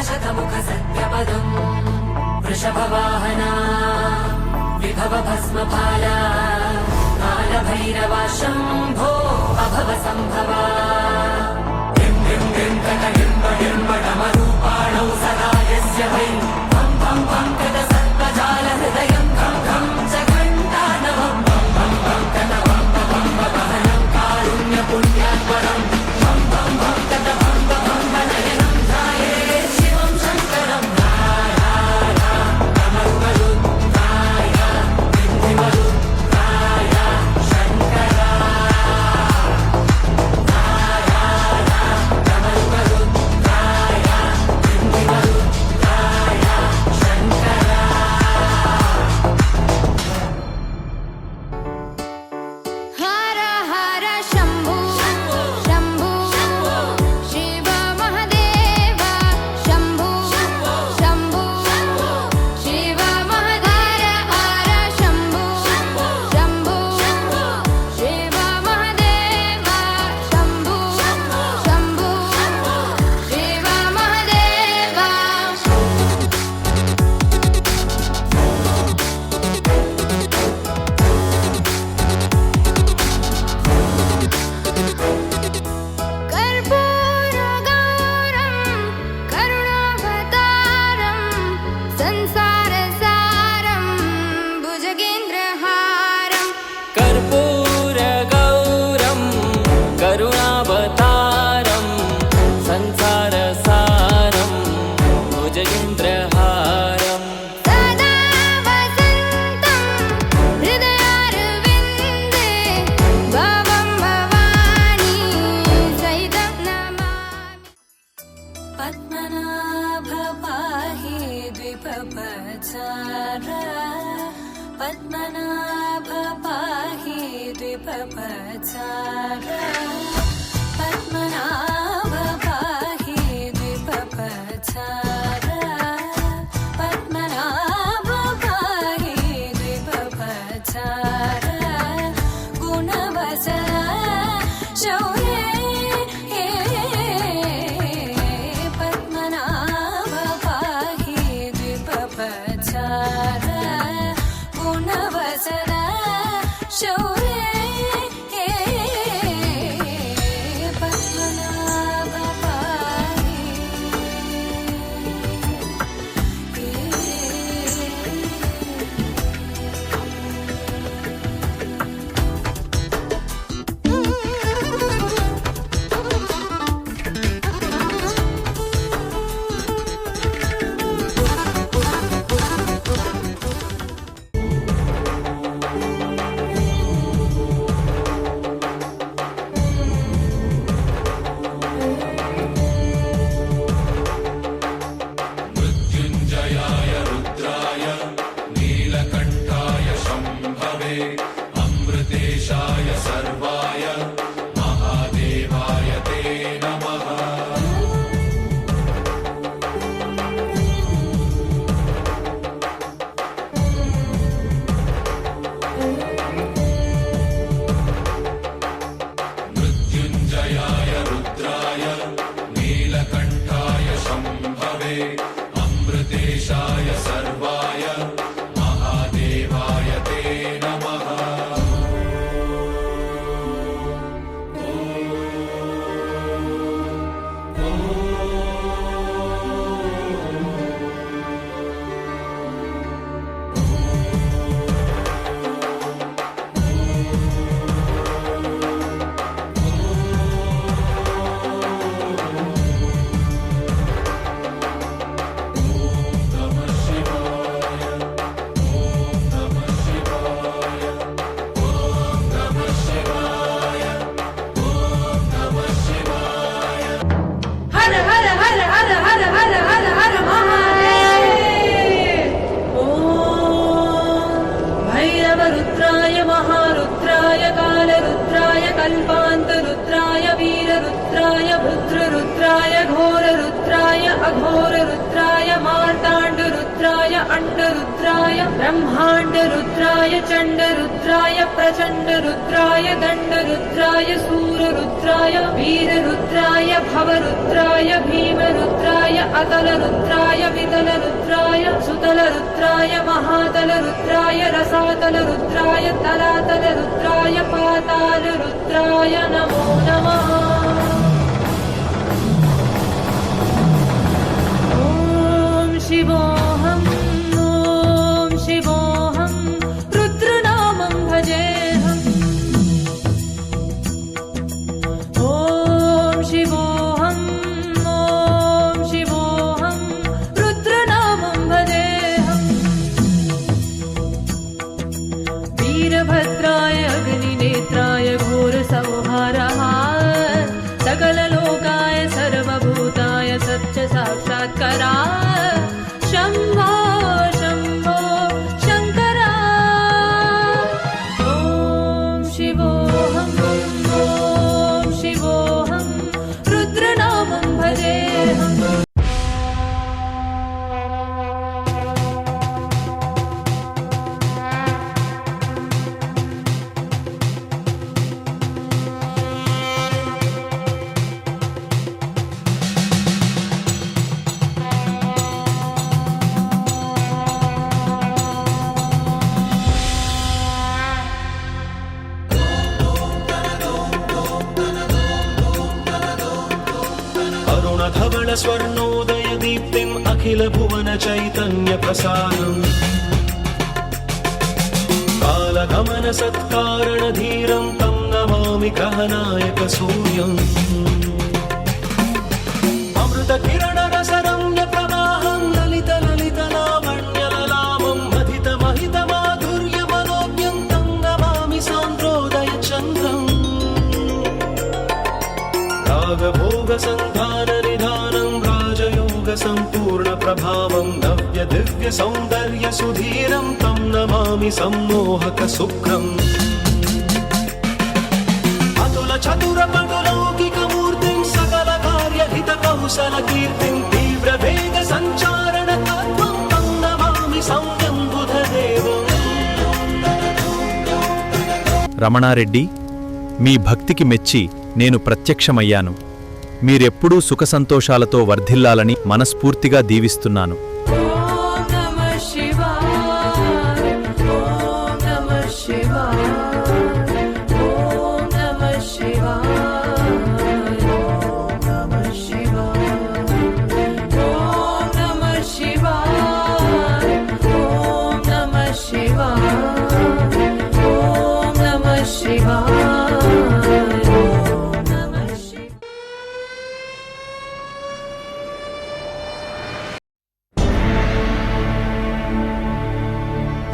शतमुख सत्यपदम् वृषभवाहना विभव भस्मभाला कालभैरवा शम्भो अभव सम्भवा हिं हिं हिं तट हिम्ब हिम्बडमरूपाणौ सदा यस्य वै भं भं भं कद सर्पजाल हृदयं घं घं च घण्टानवं भं भं भं कद भं भं वहनं कारुण्य पुण्यात्परम् भं भं भं कद भं भं नयनं ध्याये शिवं शङ्करं डमरुगरुद्राय विद्धिवरुद्राय शङ्करा डमरुगरुद्राय विद्धिवरुद्राय शङ्करा हर हर शम्भु शम्भु शिव महदेव शम्भु शम्भु शिव महदेव हर शम्भु शम्भु शिव महदेव शम्भु शम्भु शिव महदेव कर्पूरगौरं करुणावतारं संसारसारं भुजगेन्द्रहारं कर्पूरगौरं करुणावतारं संसारसारं भुजगेन्द्रहारम् सदा वसन्तं हृदयारविन्दे भवं भवानी सहितं नमामि पद्मनाभ पाहि द्विपपचार पद्मनाभ पाहि द्विपपचार पद्मनाभ पाहि द्विपपचार पद्मनाभ पाहि द्विपपचार गुणवचन शौर्ये पद्मनाभ पाहि द्विपपचार गुणवचन शौर्ये पद्मनाभ पाहि मृत्युञ्जयाय रुद्राय नीलकण्ठाय शम्भवे अमृतेशाय सर्वाय महादेवाय ते नमः मृत्युञ्जयाय रुद्राय नीलकण्ठाय शम्भवे अमृतेशाय सर्वाय महादेवाय ते नमः अघोररुद्राय मार्ताण्डरुद्राय अण्डरुद्राय ब्रह्माण्डरुद्राय चण्डरुद्राय प्रचण्डरुद्राय दण्डरुद्राय सूररुद्राय वीररुद्राय भवरुद्राय भीमरुद्राय अतलरुद्राय वितलरुद्राय सुतलरुद्राय महातलरुद्राय रसातलरुद्राय तलातलरुद्राय पातालरुद्राय नमो नमः। शिवोऽहम् ॐ शिवोऽहम् रुद्रनामं भजेऽहम् ॐ शिवोऽहम् रुद्रनामं भजेऽहम् वीरभद्राय अग्निनेत्राय घोरसंहारः सकललोकाय सर्वभूताय सत्यसाक्षात्काराय शम्भो शम्भो शङ्करा ॐ शिवोऽहम् रुद्रनामं भजेऽहम्। धवल स्वर्णोदय दीप्तिम् अखिल भुवन चैतन्य प्रसादम् कालगमन सत्कारण धीरं तं नमामि ग्रहनायक सूर्यम् अमृत किरण रस रम्य प्रवाहं ललित ललित लावण्य ललामं महित महित माधुर्य मनोज्ञं तं नमामि सान्द्रोदय चन्द्रम् रागभोग संधान सम्पूर्ण प्रभावं नव्य दिव्य सौन्दर्य सुधीरं तं नमामि सम्मोहक सुखम् अतुल चतुर पटुलौकिक मूर्तिं सकल कार्य हित कौशल कीर्तिं तीव्र वेग संचारण तत्त्वं तं नमामि सौम्यं बुधदेवम्। రమణారెడ్డి, మీ భక్తికి మెచ్చి నేను ప్రత్యక్షమయ్యాను. మీరెప్పుడూ సుఖ సంతోషాలతో వర్ధిల్లాలని మనస్ఫూర్తిగా దీవిస్తున్నాను.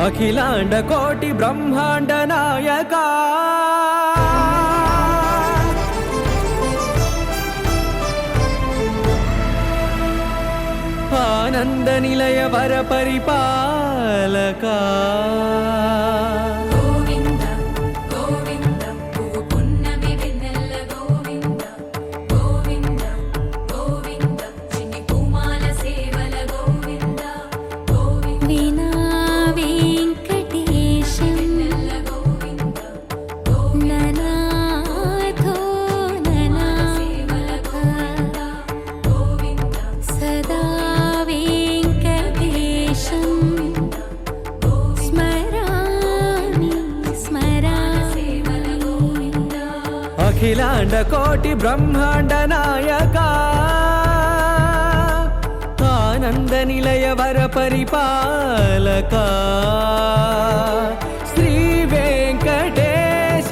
अखिलांड कोटि ब्रह्मांड नायका आनंद निलय वर परिपालका अखिलांड कोटि ब्रह्मांड नायका आनंद निलय वर परिपालका श्री वेंकटेश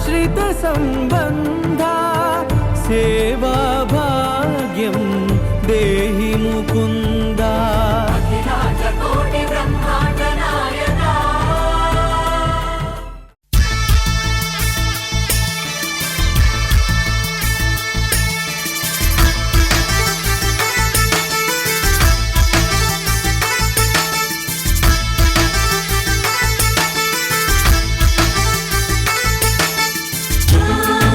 श्रित संबंधा सेवा भाग्यं देहि मुकुंदा। Ah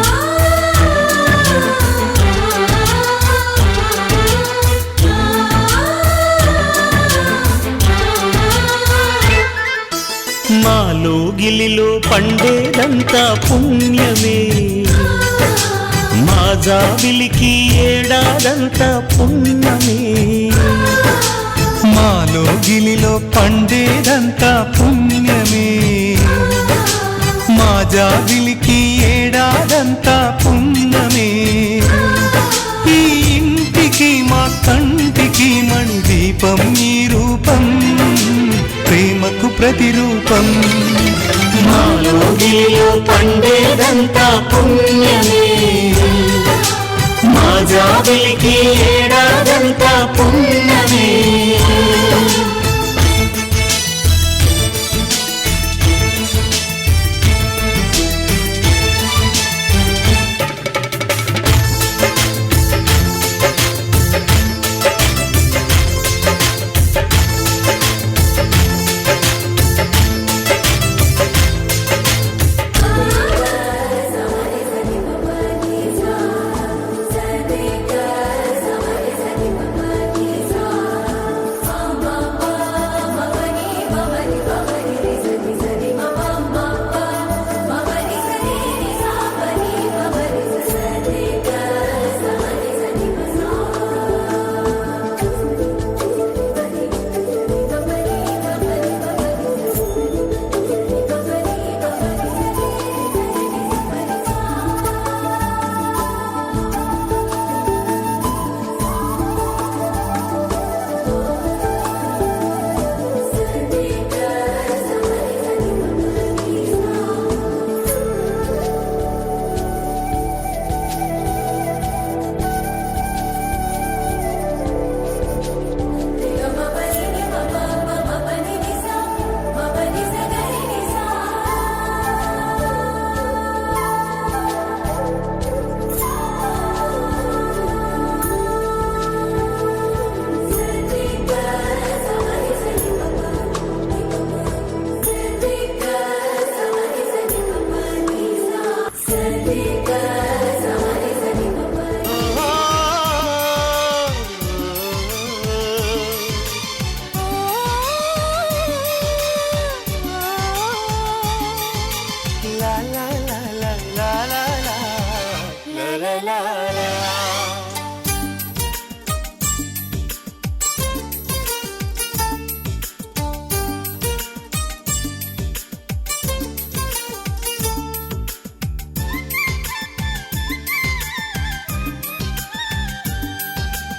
జాబిలిలో పండేదంతా పుణ్యమే మా జాబిలికి ఏడాదంతా పుణ్యమే మాలో గిలిలో పండేదంతా పుణ్యమే మా జాబిలికి ఏడాదంతా పుణ్యమే ఈ ఇంటికి మా కంటికి మణి దీపం ఈ రూపం ప్రేమకు ప్రతిరూపం మాలో గిలిలో పండేదంతా పుణ్యమే మా జాబిలికి ఏడాదంతా పుణ్యమే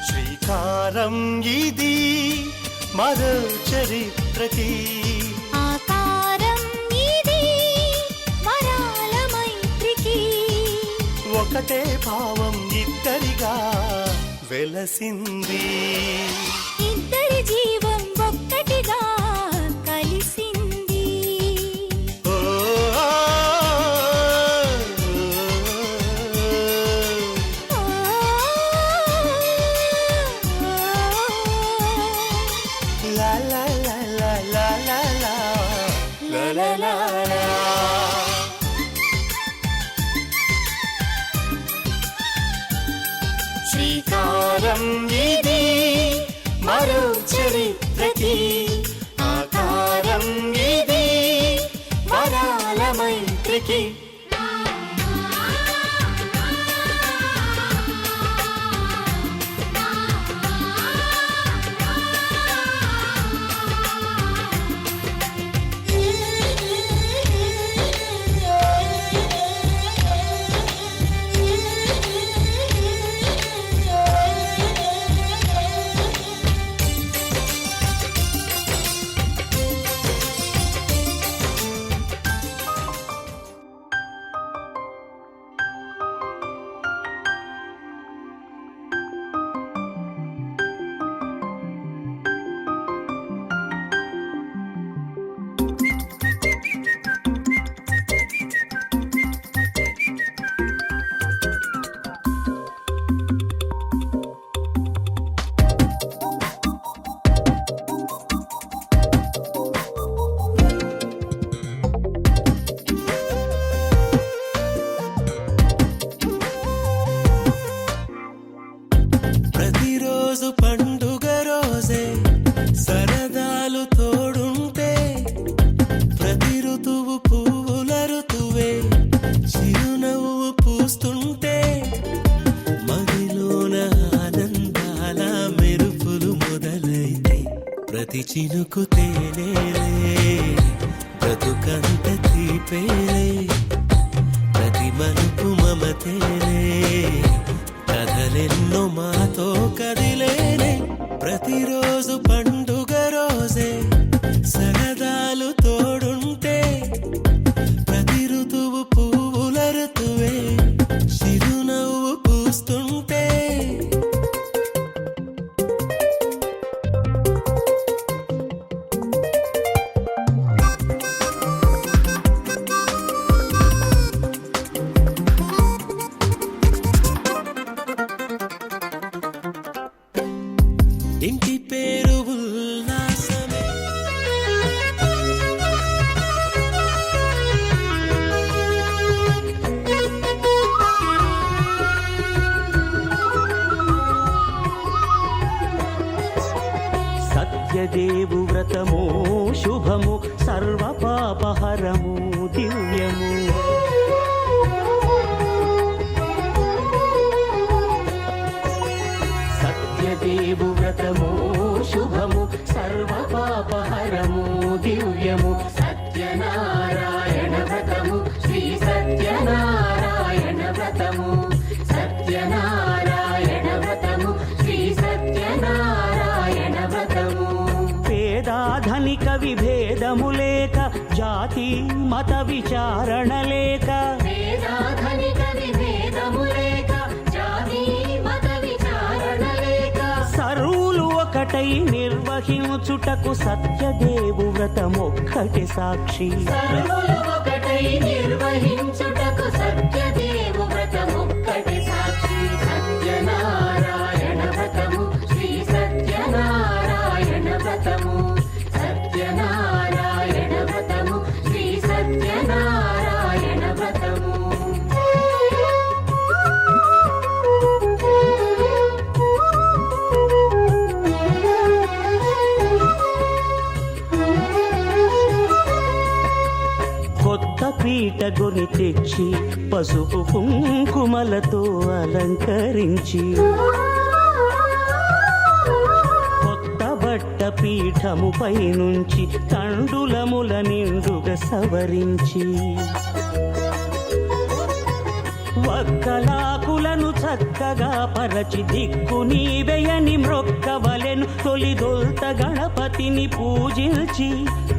శ్రీకారం ఇది మరో చరిత్రకి ఆకారం ఇది వరాల మైత్రికి ఒకటే భావం ఇద్దరిగా వెలసింది ఇద్దరి జీవం ఒక్కటిగా కలిసింది ఓ లా లా లా లా లా లా లా లా లా లా లా. శ్రీకారం ఇది మరో చరిత్ర ప్రతి చినుకు తేనేలే, బ్రతుకంత తీపేలే, ప్రతి మలుపు మమతేలే, కథలెన్నో మాతో కదిలేనే, ప్రతిరోజు పండుగ రోజే, సరదాలు తోడుంటే, ప్రతి ఋతువు పువ్వుల ఋతువే, చిరునవ్వు పూస్తుంటే. ఇంటి పేరు ఉల్లాసమే, సత్యదేవు వ్రతము శుభము, సర్వపాపహరము దివ్యము. సత్యదేవు వ్రతము శుభము, సర్వపాపహరము దివ్యము. సత్యనారాయణ వ్రతము శ్రీ సత్యనారాయణ వ్రతము, సత్యనారాయణ వ్రతము శ్రీ సత్యనారాయణ వ్రతము. పేదాధనిక విభేదము లేక, జాతి మత విచారణ లేక, వేదాధనిక విభేదము లేక, జాతి మత విచారణ లేక, సర్వులు ఒకటై నిర్వహించుటకు సత్యదేవు వ్రతమొక్కటి సాక్షి. సర్వులు ఒకటై నిర్వహించుటకు సత్యదేవు వ్రతమొక్కటి సాక్షి. సత్యనారాయణ వ్రతము శ్రీ సత్యనారాయణ వ్రతము, సత్యనారాయణ వ్రతము శ్రీ సత్యనారాయణ వ్రతము. కొత్త పీట గొని తెచ్చి, పసుపు కుంకుమలతో అలంకరించి, కొత్త బట్ట పీఠముపై నుంచి తండులముల నిండుగా సవరించి, వక్కలాకులను చక్కగా పరచి, దిక్కు నీవెయని మ్రొక్కవలెను తొలిదొల్త గణపతిని పూజించి,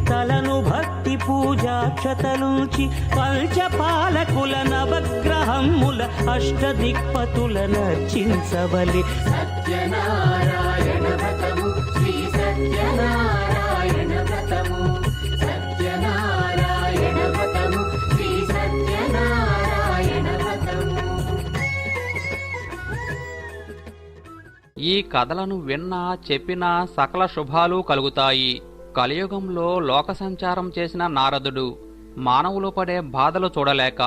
తలను భక్తి పూజాక్షతలుంచి, పంచపాలకుల నవగ్రహముల అష్టదిక్పతుల నర్చించవలి. సత్యనారాయణ వ్రతము శ్రీ సత్యనారాయణ వ్రతము, సత్యనారాయణ వ్రతము శ్రీ సత్యనారాయణ వ్రతము. ఈ కథలను విన్నా చెప్పినా సకల శుభాలు కలుగుతాయి. కలియుగంలో లోక సంచారం చేసిన నారదుడు మానవులు పడే బాధలు చూడలేక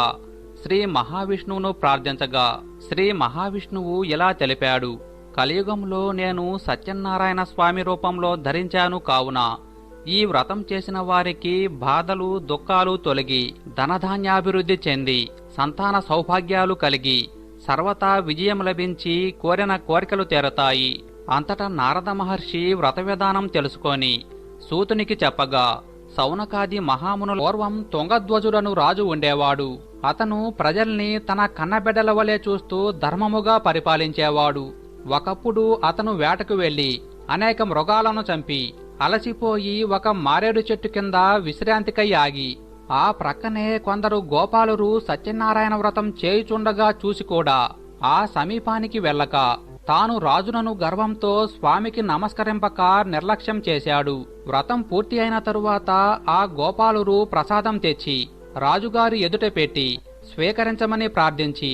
శ్రీ మహావిష్ణువును ప్రార్థించగా శ్రీ మహావిష్ణువు ఇలా తెలిపాడు: కలియుగంలో నేను సత్యనారాయణ స్వామి రూపంలో ధరించాను కావున ఈ వ్రతం చేసిన వారికి బాధలు దుఃఖాలు తొలగి ధనధాన్యాభివృద్ధి చెంది సంతాన సౌభాగ్యాలు కలిగి సర్వతా విజయం లభించి కోరిన కోరికలు తీరతాయి. అంతటా నారద మహర్షి వ్రత విధానం తెలుసుకొని సూతునికి చెప్పగా, సౌనకాది మహామునుల పూర్వం తుంగధ్వజుడను రాజు ఉండేవాడు. అతను ప్రజల్ని తన కన్నబిడ్డల వలె చూస్తూ ధర్మముగా పరిపాలించేవాడు. ఒకప్పుడు అతను వేటకు వెళ్లి అనేక మృగాలను చంపి అలసిపోయి ఒక మారేడు చెట్టు కింద విశ్రాంతికై ఆగి, ఆ ప్రక్కనే కొందరు గోపాలురు సత్యనారాయణ వ్రతం చేయుచుండగా చూసి కూడా ఆ సమీపానికి వెళ్ళక తాను రాజునను గర్వంతో స్వామికి నమస్కరింపక నిర్లక్ష్యం చేశాడు. వ్రతం పూర్తి అయిన తరువాత ఆ గోపాలురు ప్రసాదం తెచ్చి రాజుగారి ఎదుట పెట్టి స్వీకరించమని ప్రార్థించి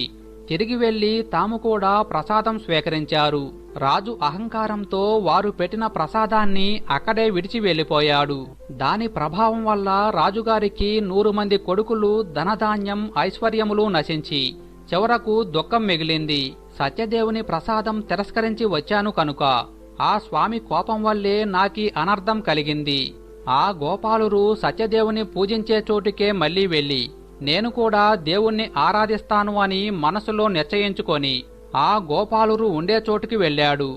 తిరిగి వెళ్లి తాము కూడా ప్రసాదం స్వీకరించారు. రాజు అహంకారంతో వారు పెట్టిన ప్రసాదాన్ని అక్కడే విడిచి వెళ్లిపోయాడు. దాని ప్రభావం వల్ల రాజుగారికి 100 మంది కొడుకులు, ధనధాన్యం, ఐశ్వర్యములు నశించి చివరకు దుఃఖం మిగిలింది. సత్యదేవుని ప్రసాదం తిరస్కరించి వచ్చాను కనుక ఆ స్వామి కోపం వల్లే నాకీ అనర్థం కలిగింది. ఆ గోపాలురు సత్యదేవుని పూజించే చోటుకే మళ్లీ వెళ్లి నేను కూడా దేవుణ్ణి ఆరాధిస్తాను అని మనసులో నిశ్చయించుకొని ఆ గోపాలురు ఉండే చోటుకి వెళ్ళాడు.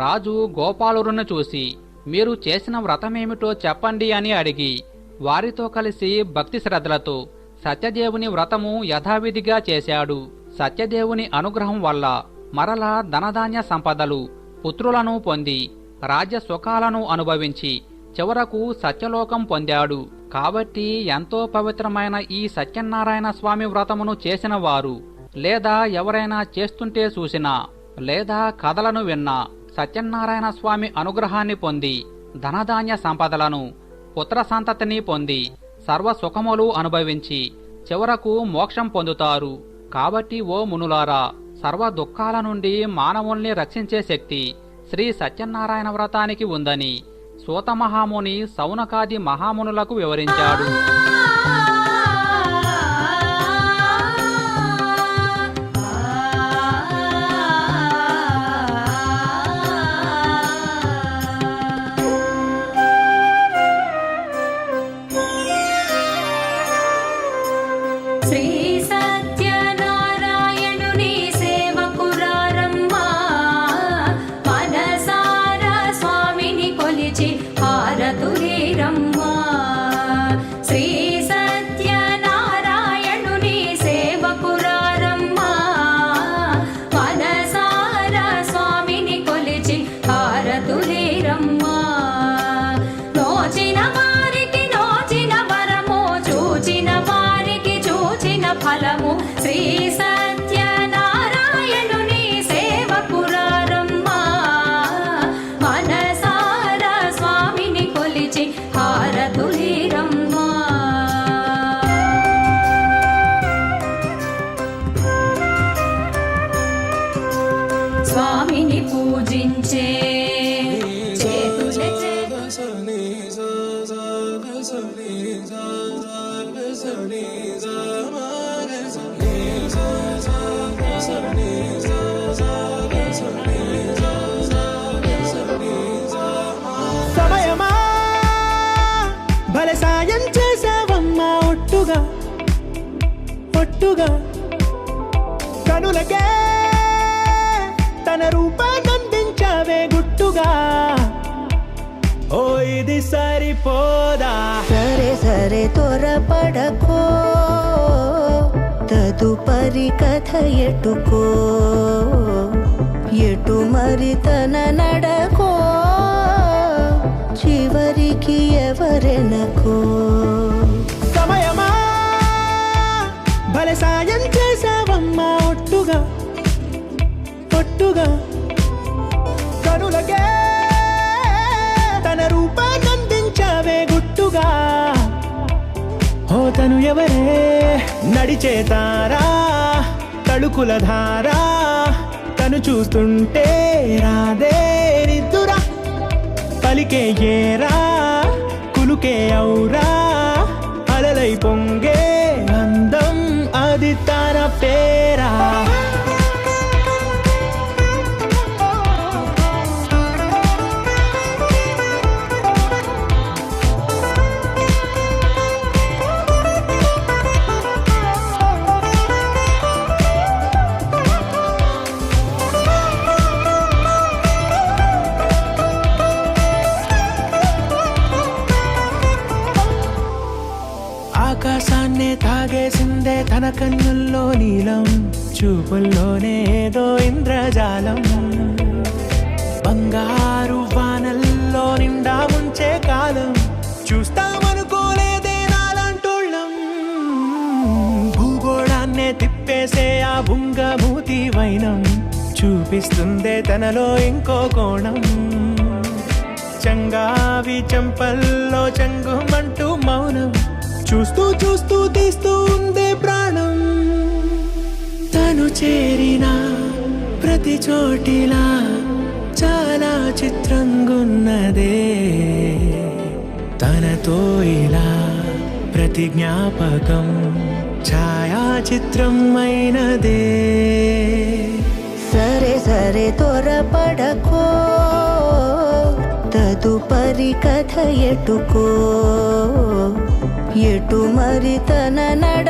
రాజు గోపాలురును చూసి మీరు చేసిన వ్రతమేమిటో చెప్పండి అని అడిగి వారితో కలిసి భక్తి శ్రద్ధలతో సత్యదేవుని వ్రతము యథావిధిగా చేశాడు. సత్యదేవుని అనుగ్రహం వల్ల మరలా ధనధాన్య సంపదలు, పుత్రులను పొంది రాజ్య సుఖాలను అనుభవించి చివరకు సత్యలోకం పొందాడు. కాబట్టి ఎంతో పవిత్రమైన ఈ సత్యనారాయణ స్వామి వ్రతమును చేసిన వారు, లేదా ఎవరైనా చేస్తుంటే చూసినా, లేదా కథలను విన్నా సత్యనారాయణ స్వామి అనుగ్రహాన్ని పొంది ధనధాన్య సంపదలను, పుత్ర సంతతిని పొంది సర్వ సుఖములు అనుభవించి చివరకు మోక్షం పొందుతారు. కాబట్టి ఓ మునులారా, సర్వ దుఃఖాల నుండి మానవుల్ని రక్షించే శక్తి శ్రీ సత్యనారాయణ వ్రతానికి ఉందని సూత మహాముని సౌనకాది మహామునులకు వివరించాడు. శ్రీ సత్యనారాయణుని సేవకురారమ్మా, మనసారా స్వామిని కొలిచి హారతులేరమ్మా. శ్రీ సత్యనారాయణుని సేవకురారమ్మా, మనసారా స్వామిని కొలిచి హారతులేరమ్మా. నోచిన వారికి నోచిన వరము, చూచిన వారికి చూచిన ఫలము. శ్రీ సత్యనారాయణుని సేవకురారమ్మా, మనసారా స్వామిని కొలిచి హారతులేరమ్మా. స్వామిని పూజించే చేతులెత్తే సమయమా భలే సాయం చేసావమ్మా, ఒట్టుగా ఒట్టుగా కనులకే తన రూపాన్నందించావే గుట్టుగా. ఓ ఇది సరిపోదా, సరే సరే త్వరపడకో, తదుపరి కథ ఎటుకో, ఎటు మరి తన నడకో, చివరికి ఎవరెనకో. సమయమా భలే సాయం చేసావమ్మా, ఒట్టుగా ఒట్టుగా కనులకే తన రూపాన్నందించావే గుట్టుగా. ఓ తను ఎవరే, నడిచే తారా, తళుకుల ధారా, తను చూస్తుంటే రాదే నిద్దురా. పలికే ఏరా, కులుకే ఔరా, అలలై పొంగే అందం అది తన పేరా. ఆకాశాన్నే తాగేసిందే తన కన్నుల్లో నీలం, చూపుల్లోనే ఏదో ఇంద్రజాలం. బంగారు వానల్లో నిండా ముంచే కాలం, చూస్తామనుకోలేదే నాలంటోళ్ళం. భూగోళాన్నే తిప్పేసే ఆ బుంగమూతి వైనం, చూపిస్తుందే తనలో ఇంకో కోణం. చంగావి చెంపల్లో చెంగుమంటూ మౌనం, చూస్తూ చూస్తూ తీస్తూ ఉందే ప్రాణం. తను చేరిన ప్రతి చోటిలా చాలా చిత్రంగున్నదే, తనతో ఇలా ప్రతి జ్ఞాపకం ఛాయాచిత్రం అయినదే. సరే సరే త్వరపడకో, తదుపరి కథ ఎటుకో, ఎటు మరి తన నడ